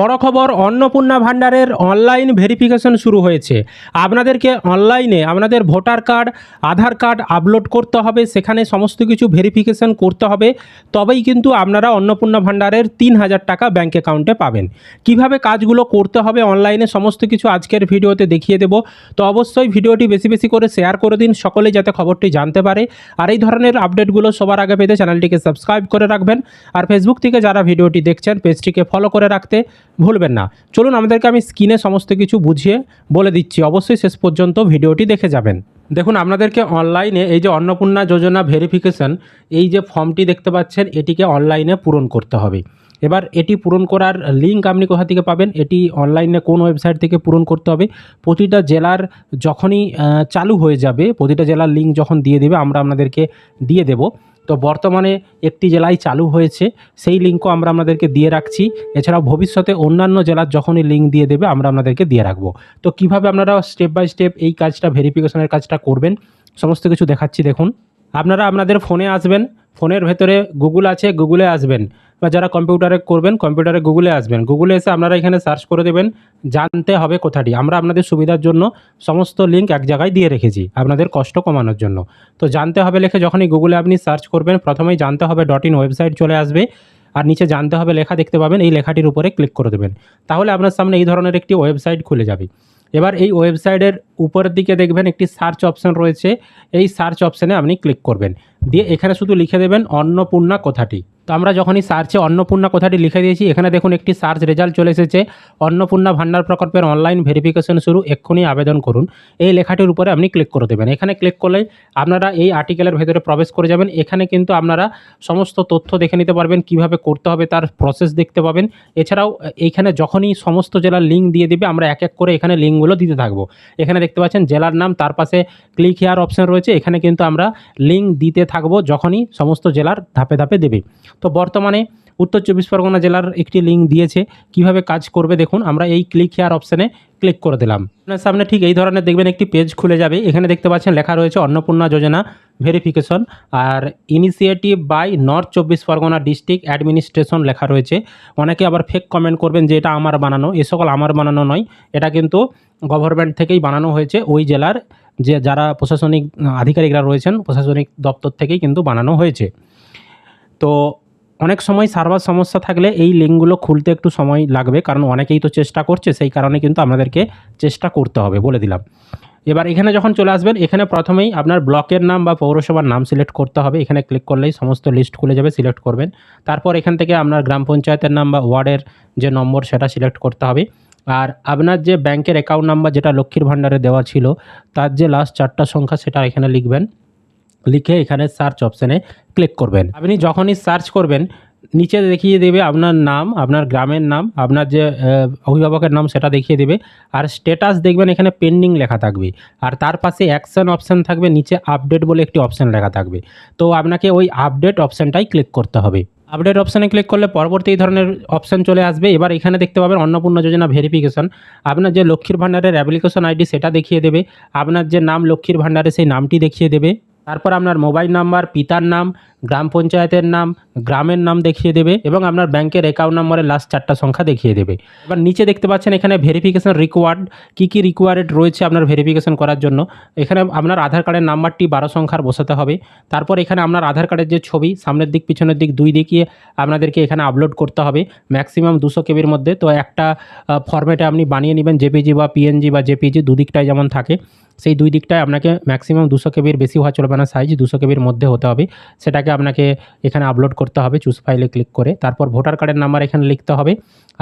বড় খবর, অন্নপূর্ণা ভাণ্ডারের অনলাইন ভেরিফিকেশন শুরু হয়েছে। আপনাদেরকে অনলাইনে আপনাদের ভোটার কার্ড, আধার কার্ড আপলোড করতে হবে, সেখানে সমস্ত কিছু ভেরিফিকেশন করতে হবে, তবেই কিন্তু আপনারা অন্নপূর্ণা ভাণ্ডারের 3,000 টাকা ব্যাঙ্ক অ্যাকাউন্টে পাবেন। কিভাবে কাজগুলো করতে হবে অনলাইনে সমস্ত কিছু আজকের ভিডিওতে দেখিয়ে দেব। তো অবশ্যই ভিডিওটি বেশি বেশি করে শেয়ার করে দিন, সকলেই যাতে খবরটি জানতে পারে। আর এই ধরনের আপডেটগুলো সবার আগে পেতে চ্যানেলটিকে সাবস্ক্রাইব করে রাখবেন। আর ফেসবুক থেকে যারা ভিডিওটি দেখছেন পেজটিকে ফলো করে রাখতে ভুলবেন না। চলুন আমাদেরকে আমি স্ক্রিনে সমস্ত কিছু বুঝিয়ে বলে দিচ্ছি, অবশ্যই শেষ পর্যন্ত ভিডিওটি দেখে যাবেন। দেখুন, আপনাদেরকে অনলাইনে এই যে অন্নপূর্ণা যোজনা ভেরিফিকেশন, এই যে ফর্মটি দেখতে পাচ্ছেন, এটিকে অনলাইনে পূরণ করতে হবে। এবার এটি পূরণ করার লিঙ্ক আপনি কোথা থেকে পাবেন, এটি অনলাইনে কোন ওয়েবসাইট থেকে পূরণ করতে হবে, প্রতিটা জেলার যখনই চালু হয়ে যাবে, প্রতিটা জেলার লিঙ্ক যখন দিয়ে দেবে আমরা আপনাদেরকে দিয়ে দেব। তো বর্তমানে একটি জেলায় চালু হয়েছে, সেই লিঙ্কও আমরা আপনাদেরকে দিয়ে রাখছি। এছাড়াও ভবিষ্যতে অন্যান্য জেলার যখনই লিঙ্ক দিয়ে দেবে আমরা আপনাদেরকে দিয়ে রাখবো। তো কিভাবে আপনারা স্টেপ বাই স্টেপ এই কাজটা, ভেরিফিকেশনের কাজটা করবেন, সমস্ত কিছু দেখাচ্ছি। দেখুন, আপনারা আপনাদের ফোনে আসবেন, ফোনের ভেতরে গুগল আছে, গুগলে আসবেন, বা যারা কম্পিউটারে করবেন কম্পিউটারে গুগলে আসবেন। গুগলে এসে আপনারা এখানে সার্চ করে দেবেন জানতে হবে কোথাটি। আমরা আপনাদের সুবিধার জন্য সমস্ত লিঙ্ক এক জায়গায় দিয়ে রেখেছি আপনাদের কষ্ট কমানোর জন্য। তো জানতে হবে লিখে যখনই গুগলে আপনি সার্চ করবেন, প্রথমেই জানতে হবে .in ওয়েবসাইট চলে আসবে, আর নিচে জানতে হবে লেখা দেখতে পাবেন, এই লেখাটির উপরে ক্লিক করে দেবেন। তাহলে আপনার সামনে এই ধরনের একটি ওয়েবসাইট খুলে যাবে। এবার এই ওয়েবসাইটের উপরের দিকে দেখবেন একটি সার্চ অপশান রয়েছে, এই সার্চ অপশানে আপনি ক্লিক করবেন, দিয়ে এখানে শুধু লিখে দেবেন অন্নপূর্ণা কোথাটি। তো আমরা যখনই সার্চে অন্নপূর্ণা কোথাটি লিখে দিয়েছি, এখানে দেখুন একটি সার্চ রেজাল্ট চলে এসেছে, অন্নপূর্ণা ভাণ্ডার প্রকল্পের অনলাইন ভেরিফিকেশন শুরু, এক্ষুনি আবেদন করুন। এই লেখাটির উপরে আপনি ক্লিক করে দেবেন। এখানে ক্লিক করলেই আপনারা এই আর্টিকেলের ভেতরে প্রবেশ করে যাবেন। এখানে কিন্তু আপনারা সমস্ত তথ্য দেখে নিতে পারবেন, কিভাবে করতে হবে তার প্রসেস দেখতে পাবেন। এছাড়াও এইখানে যখনই সমস্ত জেলার লিঙ্ক দিয়ে দেবে আমরা এক এক করে এখানে লিঙ্কগুলো দিতে থাকবো। এখানে দেখতে পাচ্ছেন জেলার নাম, তার পাশে ক্লিক হেয়ার অপশান রয়েছে, এখানে কিন্তু আমরা লিঙ্ক দিতে থাকবো যখনই সমস্ত জেলার ধাপে ধাপে দেবে। তো বর্তমানে উত্তর 24 পরগনা জেলার একটি লিঙ্ক দিয়েছে, কিভাবে কাজ করবে দেখুন। আমরা এই ক্লিক হেয়ার অপশানে ক্লিক করে দিলাম। আপনার সামনে ঠিক এই ধরনের দেখবেন একটি পেজ খুলে যাবে। এখানে দেখতে পাচ্ছেন লেখা রয়েছে অন্নপূর্ণা যোজনা ভেরিফিকেশন, আর initiative by north 24 Parganas district administration লেখা রয়েছে। অনেকে আবার ফেক কমেন্ট করবেন যে এটা আমার বানানো, এ সকল আমার বানানো নয়, এটা কিন্তু গভর্নমেন্ট থেকেই বানানো হয়েছে। ওই জেলার যে যারা প্রশাসনিক আধিকারিকরা রয়েছেন, প্রশাসনিক দপ্তর থেকেই কিন্তু বানানো হয়েছে। তো অনেক সময় সার্ভার সমস্যা থাকলে এই লিঙ্কগুলো খুলতে একটু সময় লাগবে, কারণ অনেকেই তো চেষ্টা করছে, সেই কারণে কিন্তু আপনাদেরকে চেষ্টা করতে হবে, বলে দিলাম। এবার এখানে যখন চলে আসবেন, এখানে প্রথমেই আপনার ব্লকের নাম বা পৌরসভার নাম সিলেক্ট করতে হবে। এখানে ক্লিক করলেই সমস্ত লিস্ট খুলে যাবে, সিলেক্ট করবেন। তারপর এখান থেকে আপনার গ্রাম পঞ্চায়েতের নাম বা ওয়ার্ডের যে নম্বর সেটা সিলেক্ট করতে হবে। আর আপনার যে ব্যাংকের অ্যাকাউন্ট নাম্বার যেটা লক্ষ্মীর ভাণ্ডারে দেওয়া ছিল, তার যে লাস্ট 4টা সংখ্যা সেটা এখানে লিখবেন। লিখে এখানে সার্চ অপশানে ক্লিক করবেন। আপনি যখনই সার্চ করবেন নিচে দেখিয়ে দেবে আপনার নাম, আপনার গ্রামের নাম, আপনার যে অভিভাবকের নাম সেটা দেখিয়ে দেবে। আর স্ট্যাটাস দেখবেন এখানে পেন্ডিং লেখা থাকবে, আর তার পাশে অ্যাকশন অপশান থাকবে, নিচে আপডেট বলে একটি অপশান লেখা থাকবে। তো আপনাকে ওই আপডেট অপশানটাই ক্লিক করতে হবে। আপডেট অপশানে ক্লিক করলে পরবর্তী এই ধরনের অপশান চলে আসবে। এবার এখানে দেখতে পাবেন অন্নপূর্ণা যোজনা ভেরিফিকেশন। আপনার যে লক্ষ্মীর ভাণ্ডারের অ্যাপ্লিকেশন আইডি সেটা দেখিয়ে দেবে, আপনার যে নাম লক্ষ্মীর ভাণ্ডারে সেই নামটি দেখিয়ে দেবে। তারপর আপনার মোবাইল নাম্বার, পিতার নাম, গ্রাম পঞ্চায়েতের নাম, গ্রামের নাম দেখিয়ে দেবে, এবং আপনার ব্যাংকের অ্যাকাউন্ট নম্বরের লাস্ট 4টা সংখ্যা দেখিয়ে দেবে। এবার নিচে দেখতে পাচ্ছেন এখানে ভেরিফিকেশন রিকোয়ার্ড, কী কী রিকোয়ার্ড রয়েছে আপনার ভেরিফিকেশন করার জন্য। এখানে আপনার আধার কার্ডের নাম্বারটি 12 সংখ্যার বসাতে হবে। তারপর এখানে আপনার আধার কার্ডের যে ছবি সামনের দিক পিছনের দিক দুই দিকে আপনাদেরকে এখানে আপলোড করতে হবে, ম্যাক্সিমাম 200 কেবির মধ্যে। তো একটা ফরম্যাটে আপনি বানিয়ে নেবেন, জেপিজি বা পিএনজি বা জেপিজি দুদিকটাই যেমন থাকে, সেই দুই দিকটায় আপনাকে ম্যাক্সিমাম 200 কেবির বেশি হওয়া চলবে না, সাইজ 200 কেবির মধ্যে হতে হবে। সেটাকে আপনাকে এখানে আপলোড করতে হবে চুজ ফাইলে ক্লিক করে। তারপর ভোটার কার্ডের নাম্বার এখানে লিখতে হবে,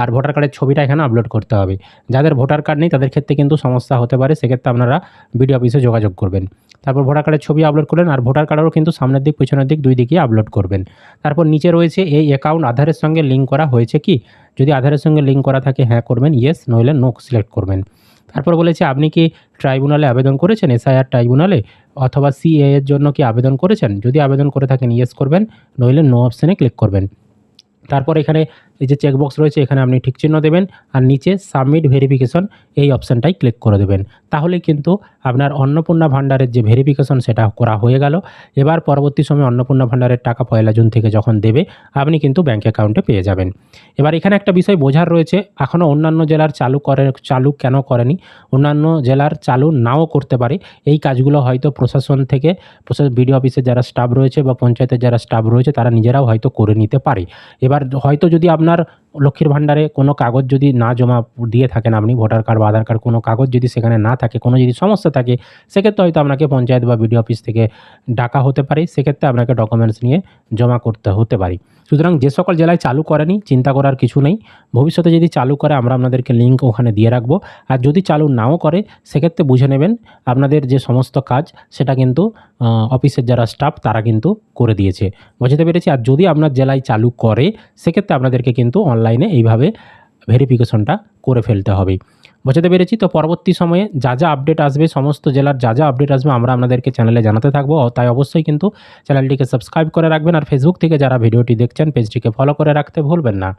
আর ভোটার কার্ডের ছবিটা এখানে আপলোড করতে হবে। যাদের ভোটার কার্ড নেই তাদের ক্ষেত্রে কিন্তু সমস্যা হতে পারে, সেক্ষেত্রে আপনারা বিডিও অফিসে যোগাযোগ করবেন। তারপর ভোটার কার্ডের ছবি আপলোড করলেন, আর ভোটার কার্ডেরও কিন্তু সামনের দিক পিছনের দিক দুই দিকেই আপলোড করবেন। তারপর নিচে রয়েছে এই অ্যাকাউন্ট আধারের সঙ্গে লিঙ্ক করা হয়েছে কি, যদি আধারের সঙ্গে লিঙ্ক করা থাকে হ্যাঁ করবেন, ইয়েস, নইলে নো সিলেক্ট করবেন। তারপর বলেছে আপনি কি ট্রাইব্যুনালে আবেদন করেছেন, এসআইআর ট্রাইব্যুনালে অথবা সিএ এর জন্য কি আবেদন করেছেন, যদি আবেদন করে থাকেন ইয়েস করবেন, নইলে নো অপশানে ক্লিক করবেন। তারপর এখানে এই যে চেকবক্স রয়েছে এখানে আপনি ঠিক চিহ্ন দেবেন আর নিচে সাবমিট ভেরিফিকেশন এই অপশানটাই ক্লিক করে দেবেন। তাহলে কিন্তু আপনার অন্নপূর্ণা ভাণ্ডারের যে ভেরিফিকেশন সেটা করা হয়ে গেল। এবার পরবর্তী সময়ে অন্নপূর্ণা ভাণ্ডারের টাকা 1 জুন থেকে যখন দেবে আপনি কিন্তু ব্যাঙ্ক অ্যাকাউন্টে পেয়ে যাবেন। এবার এখানে একটা বিষয় বোঝার রয়েছে, এখনও অন্যান্য জেলার চালু কেন করেনি, অন্যান্য জেলার চালু নাও করতে পারে। এই কাজগুলো হয়তো প্রশাসন থেকে বিডিও অফিসের যারা স্টাফ রয়েছে বা পঞ্চায়েতের যারা স্টাফ রয়েছে তারা নিজেরাও হয়তো করে নিতে পারে। এবার হয়তো যদি আপনার লক্ষ্মীর ভাণ্ডারে কোনো কাগজ যদি না জমা দিয়ে থাকেন, আপনি ভোটার কার্ড বা আধার কার্ড কোনো কাগজ যদি সেখানে না থাকে, কোনো যদি সমস্যা থাকে, সেক্ষেত্রে হয়তো আপনাকে পঞ্চায়েত বা বিডিও অফিস থেকে ডাকা হতে পারে। সেক্ষেত্রে আপনাকে ডকুমেন্টস নিয়ে জমা করতে হতে পারে। সুতরাং যে সকল জেলায় চালু করেনি চিন্তা করার কিছু নেই, ভবিষ্যতে যদি চালু করে আমরা আপনাদেরকে লিঙ্ক ওখানে দিয়ে রাখবো। আর যদি চালু নাও করে সেক্ষেত্রে বুঝে নেবেন আপনাদের যে সমস্ত কাজ সেটা কিন্তু অফিসের যারা স্টাফ তারা কিন্তু করে দিয়েছে। বুঝতে পেরেছি? আর যদি আপনার জেলায় চালু করে সেক্ষেত্রে আপনাদেরকে কিন্তু অনলাইনে এইভাবে ভেরিফিকেশনটা করে ফেলতে হবে। বুঝতে পেরেছি? তো পরবর্তী সময়ে যা আপডেট আসবে, সমস্ত জেলার যা আপডেট আসবে আমরা আপনাদেরকে চ্যানেলে জানাতে থাকবো। তাই অবশ্যই কিন্তু চ্যানেলটিকে সাবস্ক্রাইব করে রাখবেন। আর ফেসবুক থেকে যারা ভিডিওটি দেখছেন পেজটিকে ফলো করে রাখতে ভুলবেন না।